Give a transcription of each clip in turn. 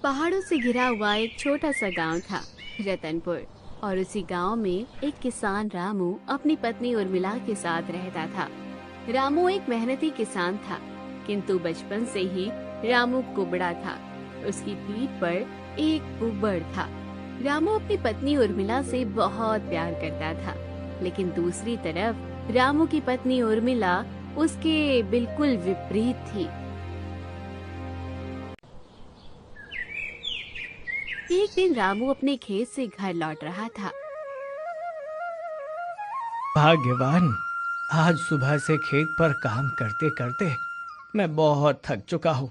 पहाड़ों से घिरा हुआ एक छोटा सा गांव था, रतनपुर। और उसी गांव में एक किसान रामू अपनी पत्नी उर्मिला के साथ रहता था। रामू एक मेहनती किसान था, किंतु बचपन से ही रामू कुबड़ा था। उसकी पीठ पर एक कुबड़ था। रामू अपनी पत्नी उर्मिला से बहुत प्यार करता था, लेकिन दूसरी तरफ रामू की पत्नी उर्मिला उसके बिल्कुल विपरीत थी। एक दिन रामू अपने खेत से घर लौट रहा था। भाग्यवान, आज सुबह से खेत पर काम करते करते मैं बहुत थक चुका हूँ।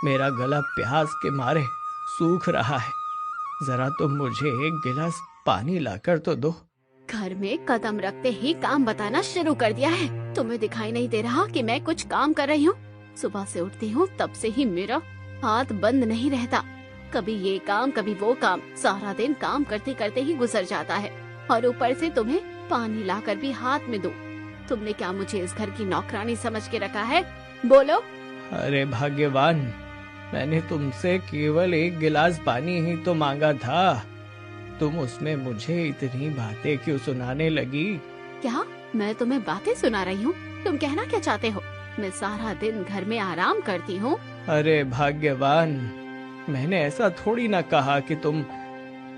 मेरा गला प्यास के मारे सूख रहा है। जरा तुम मुझे एक गिलास पानी लाकर तो दो। घर में कदम रखते ही काम बताना शुरू कर दिया है। तुम्हें दिखाई नहीं दे रहा कि मैं कुछ काम कर रही हूँ? सुबह से उठती हूँ तब से ही मेरा हाथ बंद नहीं रहता। कभी ये काम कभी वो काम, सारा दिन काम करते करते ही गुजर जाता है। और ऊपर से तुम्हें पानी लाकर भी हाथ में दो। तुमने क्या मुझे इस घर की नौकरानी समझ के रखा है? बोलो। अरे भाग्यवान, मैंने तुमसे केवल एक गिलास पानी ही तो मांगा था। तुम उसमें मुझे इतनी बातें क्यों सुनाने लगी? क्या मैं तुम्हें बातें सुना रही हूँ? तुम कहना क्या चाहते हो? मैं सारा दिन घर में आराम करती हूँ। अरे भाग्यवान, मैंने ऐसा थोड़ी ना कहा कि तुम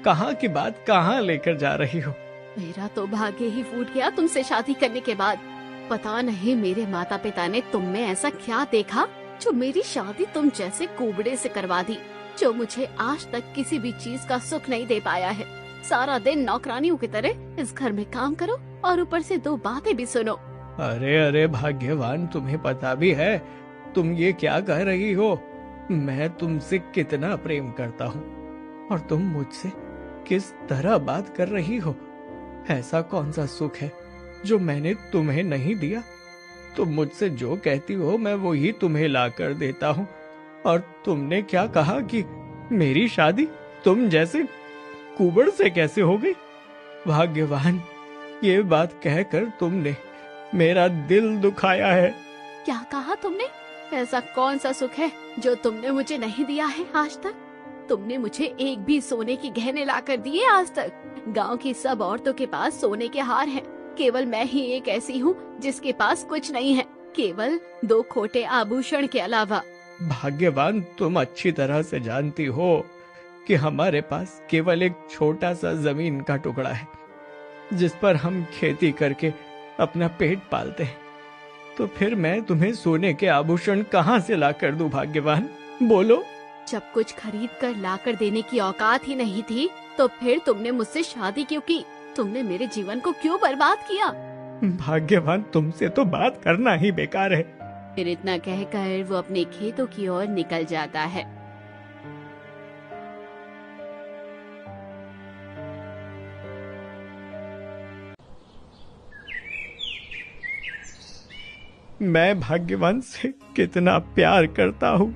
कहाँ की बात कहाँ लेकर जा रही हो। मेरा तो भाग्य ही फूट गया तुमसे शादी करने के बाद। पता नहीं मेरे माता पिता ने तुम में ऐसा क्या देखा जो मेरी शादी तुम जैसे कुबड़े से करवा दी, जो मुझे आज तक किसी भी चीज का सुख नहीं दे पाया है। सारा दिन नौकरानियों की तरह इस घर में काम करो और ऊपर से दो बातें भी सुनो। अरे अरे भाग्यवान, तुम्हें पता भी है तुम ये क्या कह रही हो? मैं तुमसे कितना प्रेम करता हूँ और तुम मुझसे किस तरह बात कर रही हो। ऐसा कौन सा सुख है जो मैंने तुम्हें नहीं दिया? तुम मुझसे जो कहती हो मैं वो ही तुम्हें ला कर देता हूँ। और तुमने क्या कहा कि मेरी शादी तुम जैसे कुबड़ से कैसे हो गई? भाग्यवान, ये बात कहकर तुमने मेरा दिल दुखाया है। क्या कहा तुमने? ऐसा कौन सा सुख है जो तुमने मुझे नहीं दिया है आज तक? तुमने मुझे एक भी सोने की गहने लाकर दिए आज तक? गांव की सब औरतों के पास सोने के हार हैं, केवल मैं ही एक ऐसी हूँ जिसके पास कुछ नहीं है, केवल 2 खोटे आभूषण के अलावा। भाग्यवान, तुम अच्छी तरह से जानती हो कि हमारे पास केवल एक छोटा सा जमीन का टुकड़ा है जिस पर हम खेती करके अपना पेट पालते हैं। तो फिर मैं तुम्हें सोने के आभूषण कहाँ से ला कर दूं? भाग्यवान, बोलो। जब कुछ खरीद कर ला कर देने की औकात ही नहीं थी तो फिर तुमने मुझसे शादी क्यों की? तुमने मेरे जीवन को क्यों बर्बाद किया? भाग्यवान, तुमसे तो बात करना ही बेकार है। फिर इतना कहकर वो अपने खेतों की ओर निकल जाता है। मैं भाग्यवान से कितना प्यार करता हूँ,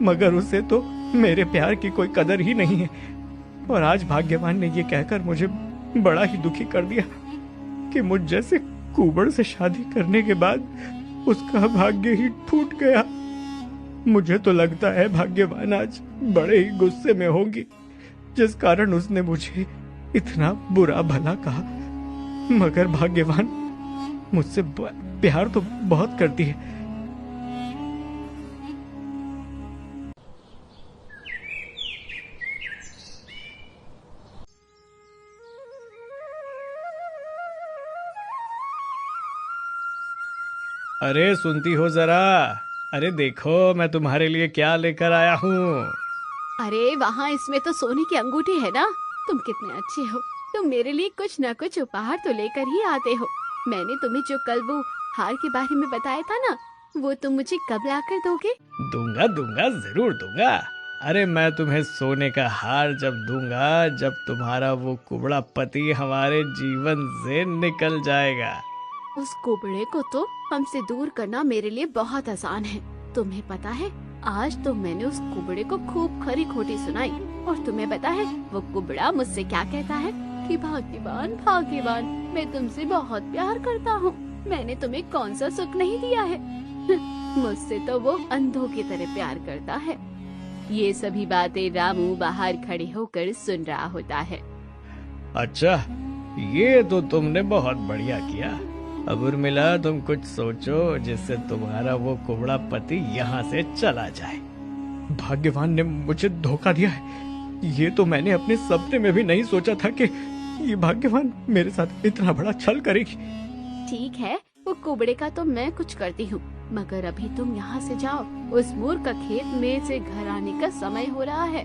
मगर उसे तो मेरे प्यार की कोई कदर ही नहीं है। और आज भाग्यवान ने ये कहकर मुझे बड़ा ही दुखी कर दिया कि मुझ जैसे कुबड़ से शादी करने के बाद उसका भाग्य ही टूट गया। मुझे तो लगता है भाग्यवान आज बड़े ही गुस्से में होंगी, जिस कारण उसने मुझे इतना बुरा भला कहा। मगर भाग्यवान मुझसे प्यार तो बहुत करती है। अरे सुनती हो जरा? अरे देखो मैं तुम्हारे लिए क्या लेकर आया हूँ। अरे वहाँ इसमें तो सोने की अंगूठी है ना? तुम कितने अच्छे हो, तुम मेरे लिए कुछ न कुछ उपहार तो लेकर ही आते हो। मैंने तुम्हें जो कल वो हार के बारे में बताया था ना, वो तुम मुझे कब लाकर दोगे? दूंगा दूंगा, जरूर दूंगा। अरे मैं तुम्हें सोने का हार जब दूंगा जब तुम्हारा वो कुबड़ा पति हमारे जीवन से निकल जाएगा। उस कुबड़े को तो हमसे दूर करना मेरे लिए बहुत आसान है। तुम्हें पता है, आज तो मैंने उस कुबड़े को खूब खरी खोटी सुनाई। और तुम्हें पता है वो कुबड़ा मुझसे क्या कहता है कि भाग्यवान भाग्यवान, मैं तुमसे बहुत प्यार करता हूँ। मैंने तुम्हें कौन सा सुख नहीं दिया है? मुझसे तो वो अंधों की तरह प्यार करता है। ये सभी बातें रामू बाहर खड़े होकर सुन रहा होता है। अच्छा, ये तो तुमने बहुत बढ़िया किया। अब उर्मिला, तुम कुछ सोचो जिससे तुम्हारा वो कुबड़ा पति यहाँ से चला जाए। भाग्यवान ने मुझे धोखा दिया है। ये तो मैंने अपने सपने में भी नहीं सोचा था कि ये भाग्यवान मेरे साथ इतना बड़ा छल करेगी। ठीक है, वो कुबड़े का तो मैं कुछ करती हूँ, मगर अभी तुम यहाँ से जाओ। उस मूर्ख का खेत में से घर आने का समय हो रहा है।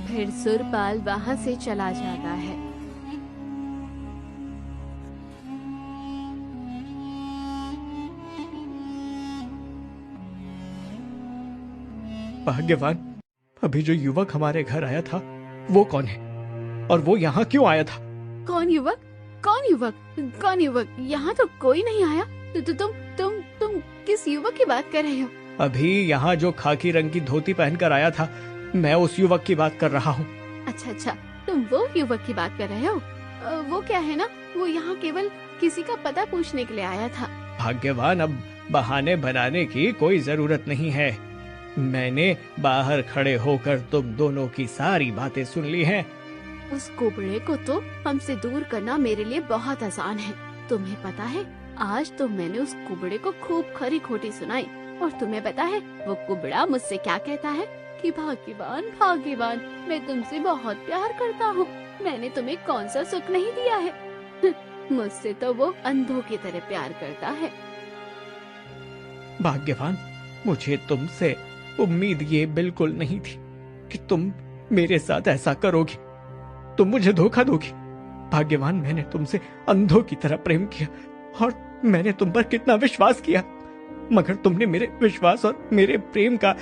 फिर सुरपाल वहाँ से चला जाता है। भाग्यवान, अभी जो युवक हमारे घर आया था वो कौन है, और वो यहाँ क्यों आया था? कौन युवक? कौन युवक? कौन युवक? यहाँ तो कोई नहीं आया। तुम किस युवक की बात कर रहे हो? अभी यहाँ जो खाकी रंग की धोती पहनकर आया था, मैं उस युवक की बात कर रहा हूँ। अच्छा, तुम वो युवक की बात कर रहे हो? वो क्या है ना, वो यहाँ केवल किसी का पता पूछने के लिए आया था। भाग्यवान, अब बहाने बनाने की कोई जरूरत नहीं है। मैंने बाहर खड़े होकर तुम दोनों की सारी बातें सुन ली हैं। उस कुबड़े को तो हमसे दूर करना मेरे लिए बहुत आसान है। तुम्हें पता है, आज तो मैंने उस कुबड़े को खूब खरी खोटी सुनाई, और तुम्हें पता है वो कुबड़ा मुझसे क्या कहता है कि भाग्यवान भाग्यवान, मैं तुमसे बहुत प्यार करता हूँ। मैंने तुम्हें कौन सा सुख नहीं दिया है। मुझसे तो वो अंधों की तरह प्यार करता है। भाग्यवान, मुझे तुमसे उम्मीद ये बिल्कुल नहीं थी कि तुम मेरे साथ ऐसा करोगी। तुम मुझे धोखा दोगी। भाग्यवान, मैंने तुमसे अंधों की तरह प्रेम किया, और मैंने तुम पर कितना विश्वास किया, मगर तुमने मेरे विश्वास और मेरे प्रेम का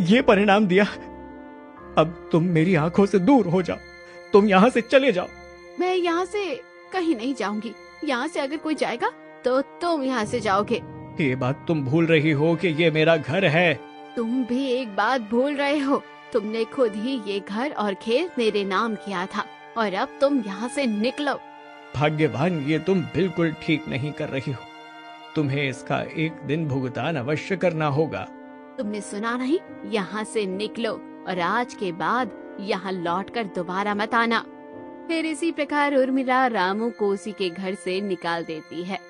ये परिणाम दिया। अब तुम मेरी आंखों से दूर हो जाओ। तुम यहाँ से चले जाओ। मैं यहाँ से कहीं नहीं जाऊंगी। यहाँ से अगर कोई जाएगा तो तुम यहाँ से जाओगे। ये बात तुम भूल रही हो कि ये मेरा घर है। तुम भी एक बात भूल रहे हो। तुमने खुद ही ये घर और खेत मेरे नाम किया था, और अब तुम यहाँ से निकलो। भाग्यवान, ये तुम बिल्कुल ठीक नहीं कर रही हो। तुम्हें इसका एक दिन भुगतान अवश्य करना होगा। तुमने सुना नहीं? यहाँ से निकलो, और आज के बाद यहाँ लौटकर दोबारा मत आना। फिर इसी प्रकार उर्मिला रामू को उसी के घर से निकाल देती है।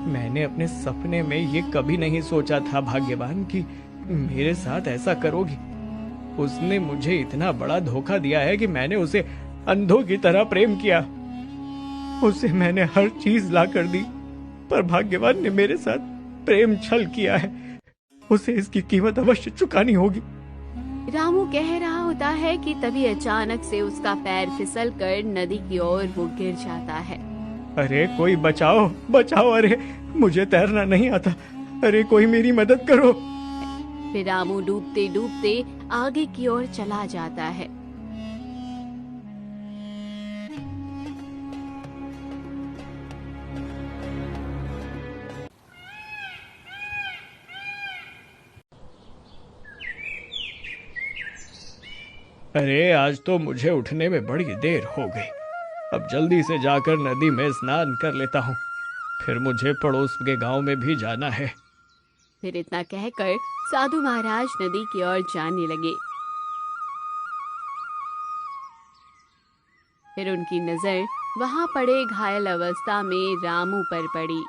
मैंने अपने सपने में ये कभी नहीं सोचा था भाग्यवान कि मेरे साथ ऐसा करोगी। उसने मुझे इतना बड़ा धोखा दिया है कि मैंने उसे अंधों की तरह प्रेम किया। उसे मैंने हर चीज ला कर दी, पर भाग्यवान ने मेरे साथ प्रेम छल किया है। उसे इसकी कीमत अवश्य चुकानी होगी। रामू कह रहा होता है कि तभी अचानक से उसका पैर फिसल कर नदी की ओर वो गिर जाता है। अरे कोई बचाओ, बचाओ! अरे मुझे तैरना नहीं आता। अरे कोई मेरी मदद करो। फिर रामू डूबते डूबते आगे की ओर चला जाता है। अरे आज तो मुझे उठने में बड़ी देर हो गई। अब जल्दी से जाकर नदी में स्नान कर लेता हूँ। फिर मुझे पड़ोस के गांव में भी जाना है। फिर इतना कहकर साधु महाराज नदी की ओर जाने लगे। फिर उनकी नजर वहां पड़े घायल अवस्था में रामू पर पड़ी।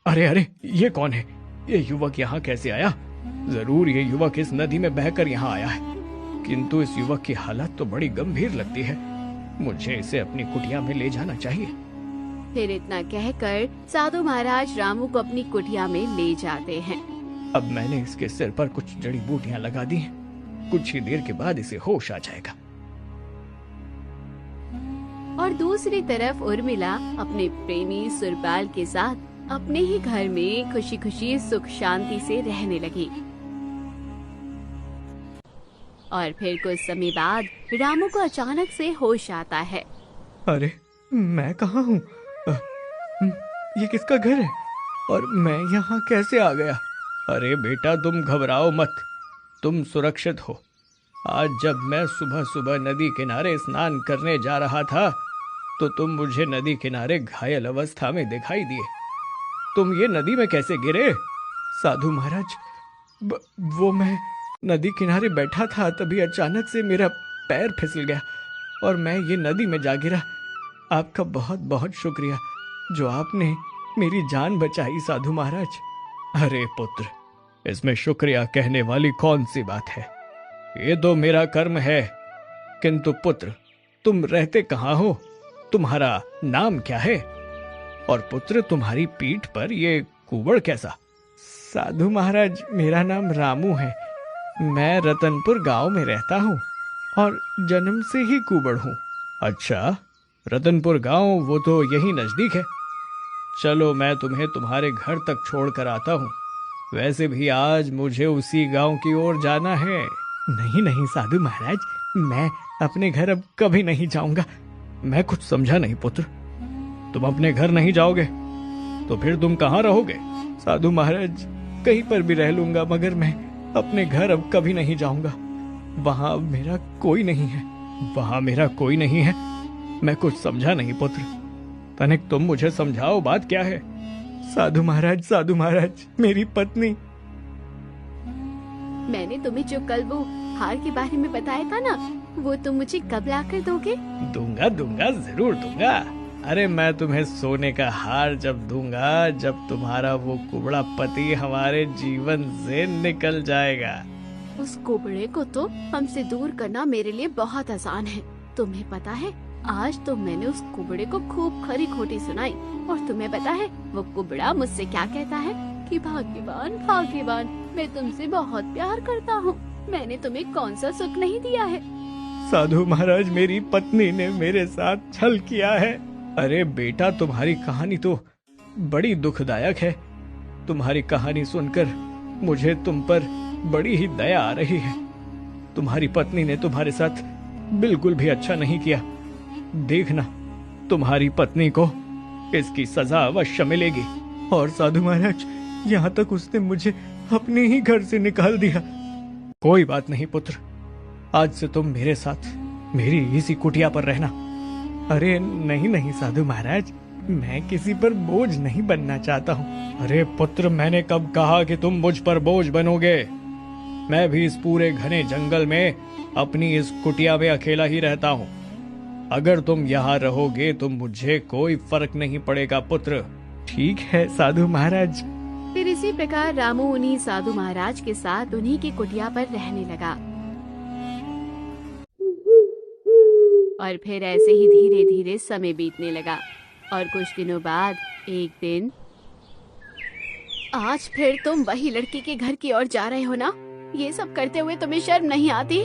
अरे अरे, ये कौन है? ये युवक यहाँ कैसे आया? जरूर ये युवक इस नदी में बहकर यहाँ आया है, किंतु इस युवक की हालत तो बड़ी गंभीर लगती है। मुझे इसे अपनी कुटिया में ले जाना चाहिए। फिर इतना कहकर साधु महाराज रामू को अपनी कुटिया में ले जाते हैं। अब मैंने इसके सिर पर कुछ जड़ी बूटियां लगा दी हैं। कुछ ही देर के बाद इसे होश आ जाएगा। और दूसरी तरफ उर्मिला अपने प्रेमी सुरपाल के साथ अपने ही घर में खुशी खुशी सुख शांति से रहने लगी। और फिर कुछ समय बाद रामू को अचानक से होश आता है। अरे मैं कहाँ हूँ? ये किसका घर है और मैं यहाँ कैसे आ गया? अरे बेटा, तुम घबराओ मत, तुम सुरक्षित हो। आज जब मैं सुबह सुबह नदी किनारे स्नान करने जा रहा था, तो तुम मुझे नदी किनारे घायल अवस्था में दिखाई दिए। तुम ये नदी में कैसे गिरे? साधु महाराज, वो मैं नदी किनारे बैठा था, तभी अचानक से मेरा पैर फिसल गया और मैं ये नदी में जा गिरा। आपका बहुत बहुत शुक्रिया जो आपने मेरी जान बचाई साधु महाराज। अरे पुत्र, इसमें शुक्रिया कहने वाली कौन सी बात है? ये तो मेरा कर्म है। किंतु पुत्र, तुम रहते कहाँ हो? तुम्हारा नाम क्या है? और पुत्र, तुम्हारी पीठ पर ये कुबड़ कैसा? साधु महाराज, मेरा नाम रामू है। मैं रतनपुर गांव में रहता हूँ और जन्म से ही कुबड़ हूँ। अच्छा, रतनपुर गांव वो तो यही नजदीक है। चलो, मैं तुम्हें तुम्हारे घर तक छोड़कर आता हूँ। वैसे भी आज मुझे उसी गांव की ओर जाना है। नहीं नहीं साधु महाराज, मैं अपने घर अब कभी नहीं जाऊंगा। मैं कुछ समझा नहीं पुत्र। तुम अपने घर नहीं जाओगे तो फिर तुम कहाँ रहोगे? साधु महाराज, कहीं पर भी रह लूंगा, मगर मैं अपने घर अब कभी नहीं जाऊंगा। वहां मेरा कोई नहीं है। वहां मेरा कोई नहीं है। मैं कुछ समझा नहीं पुत्र। तनिक तुम मुझे समझाओ, बात क्या है? साधु महाराज, मेरी पत्नी। मैंने तुम्हें जो कल वो हार के बारे में बताया था ना, वो तुम मुझे कब लाकर दोगे? दूंगा, जरूर दूंगा। अरे मैं तुम्हें सोने का हार जब दूंगा जब तुम्हारा वो कुबड़ा पति हमारे जीवन से निकल जाएगा। उस कुबड़े को तो हमसे दूर करना मेरे लिए बहुत आसान है। तुम्हें पता है, आज तो मैंने उस कुबड़े को खूब खरी खोटी सुनाई और तुम्हें पता है वो कुबड़ा मुझसे क्या कहता है कि भाग्यवान, मैं तुमसे बहुत प्यार करता हूँ। मैंने तुम्हें कौन सा सुख नहीं दिया है? साधु महाराज, मेरी पत्नी ने मेरे साथ छल किया है। अरे बेटा, तुम्हारी कहानी तो बड़ी दुखदायक है। तुम्हारी कहानी सुनकर मुझे तुम पर बड़ी ही दया आ रही है। तुम्हारी पत्नी ने तुम्हारे साथ बिल्कुल भी अच्छा नहीं किया। देखना, तुम्हारी पत्नी को इसकी सजा अवश्य मिलेगी। और साधु महाराज, यहाँ तक उसने मुझे अपने ही घर से निकाल दिया। कोई बात नहीं पुत्र, आज से तुम मेरे साथ मेरी इसी कुटिया पर रहना। अरे नहीं साधु महाराज, मैं किसी पर बोझ नहीं बनना चाहता हूँ। अरे पुत्र, मैंने कब कहा कि तुम मुझ पर बोझ बनोगे? मैं भी इस पूरे घने जंगल में अपनी इस कुटिया में अकेला ही रहता हूँ। अगर तुम यहाँ रहोगे तो मुझे कोई फर्क नहीं पड़ेगा पुत्र। ठीक है साधु महाराज। फिर इसी प्रकार रामू उन्हीं साधु महाराज के साथ उन्हीं की कुटिया पर रहने लगा। और फिर ऐसे ही धीरे धीरे समय बीतने लगा और कुछ दिनों बाद एक दिन, आज फिर तुम वही लड़की के घर की ओर जा रहे हो ना? ये सब करते हुए तुम्हें शर्म नहीं आती?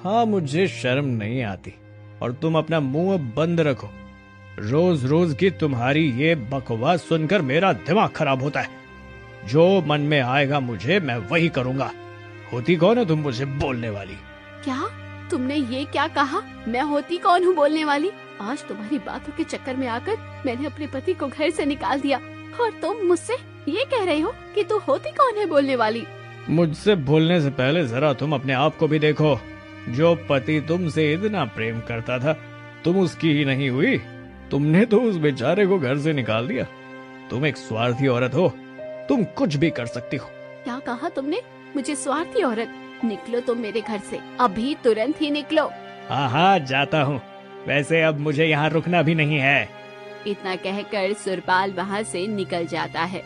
हाँ, मुझे शर्म नहीं आती और तुम अपना मुंह बंद रखो। रोज रोज की तुम्हारी ये बकवास सुनकर मेरा दिमाग खराब होता है। जो मन में आएगा मुझे मैं वही करूँगा। होती कौन हो तुम मुझे बोलने वाली? क्या तुमने ये क्या कहा? मैं होती कौन हूँ बोलने वाली? आज तुम्हारी बातों के चक्कर में आकर मैंने अपने पति को घर से निकाल दिया और तुम मुझसे ये कह रहे हो कि तू होती कौन है बोलने वाली? मुझसे बोलने से पहले जरा तुम अपने आप को भी देखो। जो पति तुमसे इतना प्रेम करता था, तुम उसकी ही नहीं हुई। तुमने तो उस बेचारे को घर से निकाल दिया। तुम एक स्वार्थी औरत हो, तुम कुछ भी कर सकती हो। क्या कहा तुमने? मुझे स्वार्थी औरत? निकलो तुम मेरे घर से, अभी तुरंत ही निकलो। हाँ, जाता हूँ। वैसे अब मुझे यहाँ रुकना भी नहीं है। इतना कहकर सुरपाल वहाँ से निकल जाता है।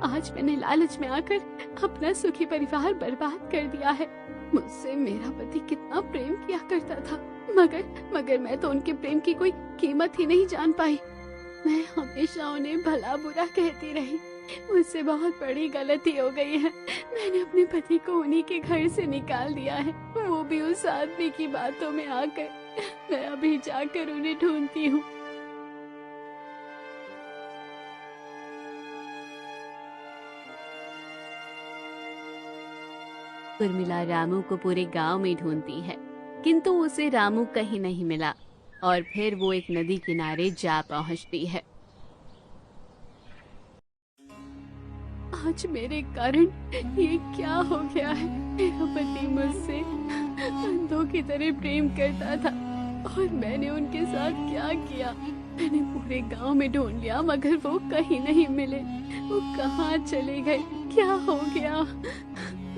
आज मैंने लालच में आकर अपना सुखी परिवार बर्बाद कर दिया है। मुझसे मेरा पति कितना प्रेम किया करता था, मगर मैं तो उनके प्रेम की कोई कीमत ही नहीं जान पाई। मैं हमेशा उन्हें भला बुरा कहती रही। मुझसे बहुत बड़ी गलती हो गई है। मैंने अपने पति को उन्हीं के घर से निकाल दिया है, वो भी उस आदमी की बातों में आकर। मैं अभी जाकर उन्हें ढूंढती हूँ। उर्मिला रामू को पूरे गांव में ढूंढती है, किंतु उसे रामू कहीं नहीं मिला और फिर वो एक नदी किनारे जा पहुंचती है। आज मेरे कारण ये क्या हो गया है। मेरा पति मुझसे अंधों की तरह प्रेम करता था और मैंने उनके साथ क्या किया। मैंने पूरे गांव में ढूंढ लिया मगर वो कहीं नहीं मिले। वो कहाँ चले गए, क्या हो गया।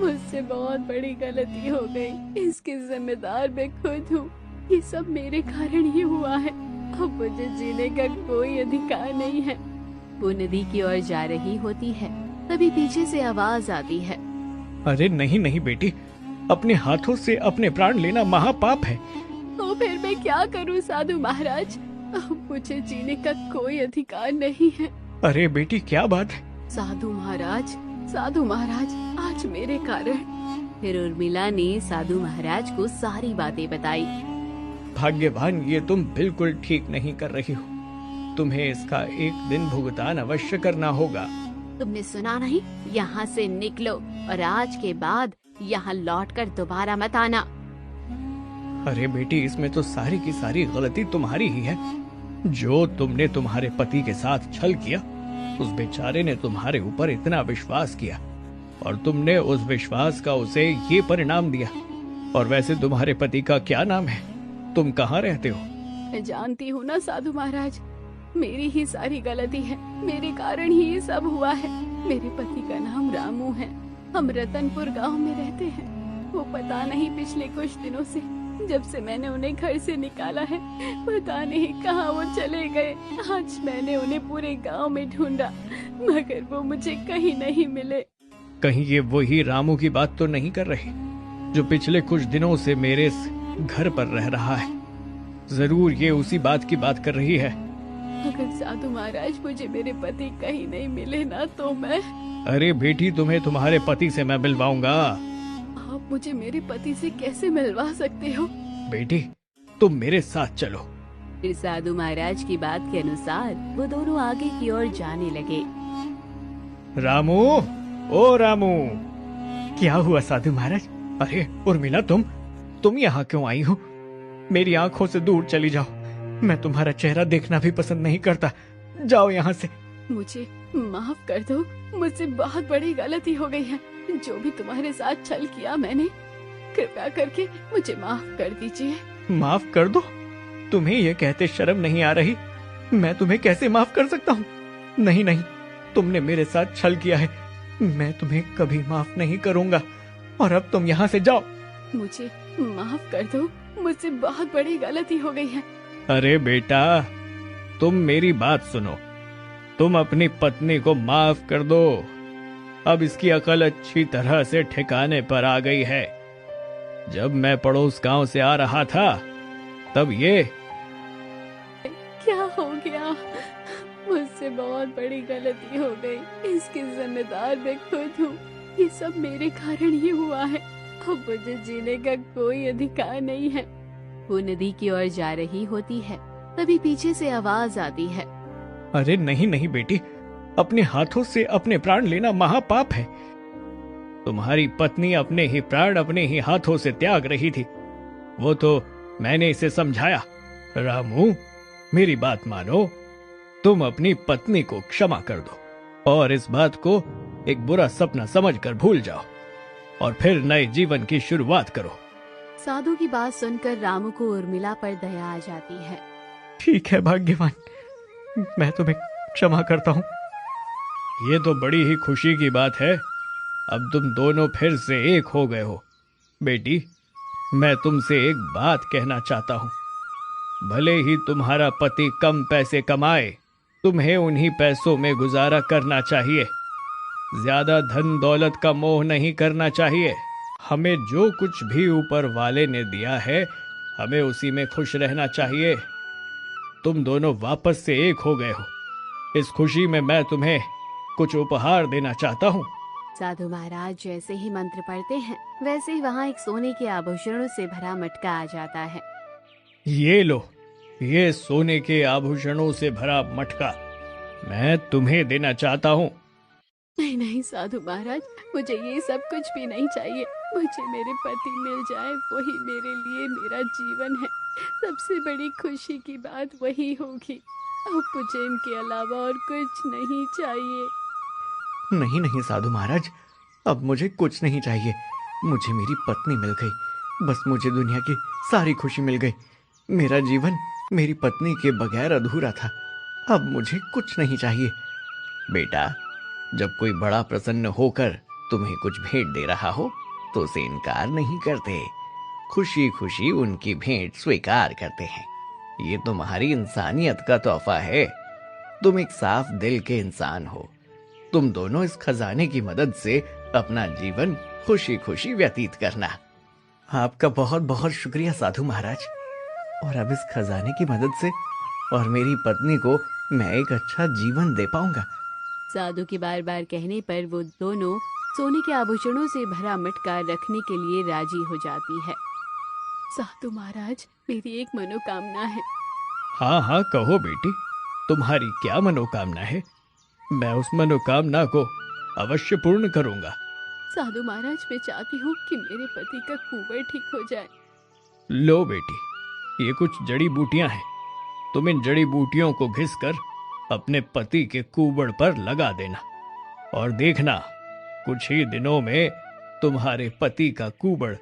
मुझसे बहुत बड़ी गलती हो गई, इसकी जिम्मेदार मैं खुद हूँ। ये सब मेरे कारण ही हुआ है। अब मुझे जीने का कोई अधिकार नहीं है। वो नदी की ओर जा रही होती है, तभी पीछे से आवाज आती है। अरे नहीं नहीं बेटी, अपने हाथों से अपने प्राण लेना महापाप है। तो फिर मैं क्या करूं साधु महाराज, अब मुझे जीने का कोई अधिकार नहीं है। अरे बेटी क्या बात है। साधु महाराज, साधु महाराज, आज मेरे कारण। फिर उर्मिला ने साधु महाराज को सारी बातें बताई। भाग्यवान, ये तुम बिल्कुल ठीक नहीं कर रही हो। तुम्हें इसका एक दिन भुगतान अवश्य करना होगा। तुमने सुना नहीं, यहाँ से निकलो और आज के बाद यहाँ लौटकर दोबारा मत आना। अरे बेटी, इसमें तो सारी की सारी गलती तुम्हारी ही है। जो तुमने तुम्हारे पति के साथ छल किया, उस बेचारे ने तुम्हारे ऊपर इतना विश्वास किया और तुमने उस विश्वास का उसे ये परिणाम दिया। और वैसे तुम्हारे पति का क्या नाम है, तुम कहाँ रहते हो? मैं जानती हूँ ना साधु महाराज, मेरी ही सारी गलती है, मेरे कारण ही ये सब हुआ है। मेरे पति का नाम रामू है, हम रतनपुर गांव में रहते हैं। वो पता नहीं पिछले कुछ दिनों से, जब से मैंने उन्हें घर से निकाला है, पता नहीं कहाँ वो चले गए। आज मैंने उन्हें पूरे गांव में ढूंढा मगर वो मुझे कहीं नहीं मिले। कहीं ये वही रामू की बात तो नहीं कर रही जो पिछले कुछ दिनों से मेरे घर पर रह रहा है? जरूर ये उसी बात की बात कर रही है। अगर साधु महाराज मुझे मेरे पति कहीं नहीं मिले ना तो मैं। अरे बेटी, तुम्हें तुम्हारे पति से मैं मिलवाऊंगा। आप मुझे मेरे पति से कैसे मिलवा सकते हो? बेटी, तुम मेरे साथ चलो। फिर साधु महाराज की बात के अनुसार वो दोनों आगे की ओर जाने लगे। रामू, ओ रामू। क्या हुआ साधु महाराज? अरे उर्मिला, तुम यहाँ क्यों आई हो? मेरी आंखों से दूर चली जाओ, मैं तुम्हारा चेहरा देखना भी पसंद नहीं करता। जाओ यहाँ से। मुझे माफ कर दो, मुझसे बहुत बड़ी गलती हो गई है। जो भी तुम्हारे साथ छल किया मैंने, कृपया करके मुझे माफ कर दीजिए। माफ कर दो? तुम्हें ये कहते शर्म नहीं आ रही? मैं तुम्हें कैसे माफ कर सकता हूँ? नहीं नहीं, तुमने मेरे साथ छल किया है, मैं तुम्हें कभी माफ नहीं करूँगा। और अब तुम यहाँ से जाओ। मुझे माफ कर दो, मुझसे बहुत बड़ी गलती हो गई है। अरे बेटा, तुम मेरी बात सुनो। तुम अपनी पत्नी को माफ कर दो। अब इसकी अकल अच्छी तरह से ठिकाने पर आ गई है। जब मैं पड़ोस गांव से आ रहा था, तब ये क्या हो गया? मुझसे बहुत बड़ी गलती हो गई, इसकी जिम्मेदार मैं खुद हूँ। ये सब मेरे कारण ही हुआ है। अब मुझे जीने का कोई अधिकार नहीं है। वो नदी की ओर जा रही होती है, तभी पीछे से आवाज आती है। अरे नहीं नहीं बेटी, अपने हाथों से अपने प्राण लेना महापाप है। तुम्हारी पत्नी अपने ही प्राण अपने ही हाथों से त्याग रही थी, वो तो मैंने इसे समझाया। रामू, मेरी बात मानो। तुम अपनी पत्नी को क्षमा कर दो और इस बात को एक बुरा सपना समझकर भूल जाओ और फिर नए जीवन की शुरुआत करो। साधु की बात सुनकर रामू को उर्मिला पर दया आ जाती है। ठीक है भाग्यवान, मैं तुम्हें क्षमा करता हूँ। ये तो बड़ी ही खुशी की बात है, अब तुम दोनों फिर से एक हो गए हो। बेटी, मैं तुमसे एक बात कहना चाहता हूँ। भले ही तुम्हारा पति कम पैसे कमाए, तुम्हें उन्हीं पैसों में गुजारा करना चाहिए। ज्यादा धन दौलत का मोह नहीं करना चाहिए। हमें जो कुछ भी ऊपर वाले ने दिया है, हमें उसी में खुश रहना चाहिए। तुम दोनों वापस से एक हो गए हो, इस खुशी में मैं तुम्हें कुछ उपहार देना चाहता हूँ। साधु महाराज जैसे ही मंत्र पढ़ते हैं, वैसे ही वहाँ एक सोने के आभूषणों से भरा मटका आ जाता है। ये लो, ये सोने के आभूषणों से भरा मटका मैं तुम्हें देना चाहता हूँ। नहीं नहीं साधु महाराज, मुझे ये सब कुछ भी नहीं चाहिए। मुझे मेरे पति मिल जाए, वही मेरे लिए मेरा जीवन है। सबसे बड़ी खुशी की बात वही होगी। अब मुझे इनके अलावा और कुछ नहीं चाहिए। नहीं नहीं साधु महाराज, अब मुझे कुछ नहीं चाहिए। मुझे मेरी पत्नी मिल गई, बस मुझे दुनिया की सारी खुशी मिल गई। मेरा जीवन मेरी पत्नी के बगैर अधूरा था। अब मुझे कुछ नहीं चाहिए। बेटा, जब कोई बड़ा प्रसन्न होकर तुम्हें कुछ भेंट दे रहा हो तो उसे इनकार नहीं करते, खुशी खुशी उनकी भेंट स्वीकार करते हैं। ये तुम्हारी इंसानियत का तोहफा है। तुम एक साफ दिल के इंसान हो। तुम दोनों इस खजाने की मदद से अपना जीवन खुशी खुशी व्यतीत करना। आपका बहुत बहुत शुक्रिया साधु महाराज। और अब इस खजाने की मदद से और मेरी पत्नी को मैं एक अच्छा जीवन दे पाऊंगा। साधु के बार बार कहने पर वो दोनों सोने के आभूषणों से भरा मटका रखने के लिए राजी हो जाती है। साधु महाराज, मेरी एक मनोकामना है। हाँ हाँ कहो बेटी, तुम्हारी क्या मनोकामना है? मैं उस मनोकामना को अवश्य पूर्ण करूंगा। साधु महाराज, मैं चाहती हूँ कि मेरे पति का कुंवर ठीक हो जाए। लो बेटी, ये कुछ जड़ी बूटियां हैं। तुम इन जड़ी बूटियों को घिसकर अपने पति के कुंवर पर लगा देना और देखना, कुछ ही दिनों में तुम्हारे पति का कुंवर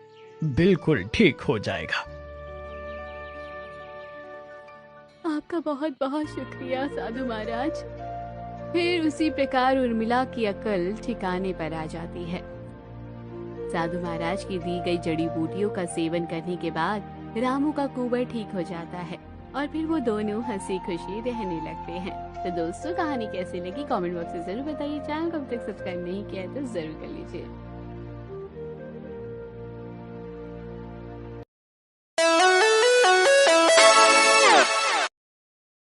बिल्कुल ठीक हो जाएगा। आपका बहुत बहुत शुक्रिया साधु महाराज। फिर उसी प्रकार उर्मिला की अकल ठिकाने पर आ जाती है। साधु महाराज की दी गई जड़ी बूटियों का सेवन करने के बाद रामू का कुंवर ठीक हो जाता है और फिर वो दोनों हंसी खुशी रहने लगते हैं। तो दोस्तों, कहानी कैसी लगी कमेंट बॉक्स में जरूर बताइए। चैनल को अब तक सब्सक्राइब नहीं किया है तो जरूर कर लीजिए।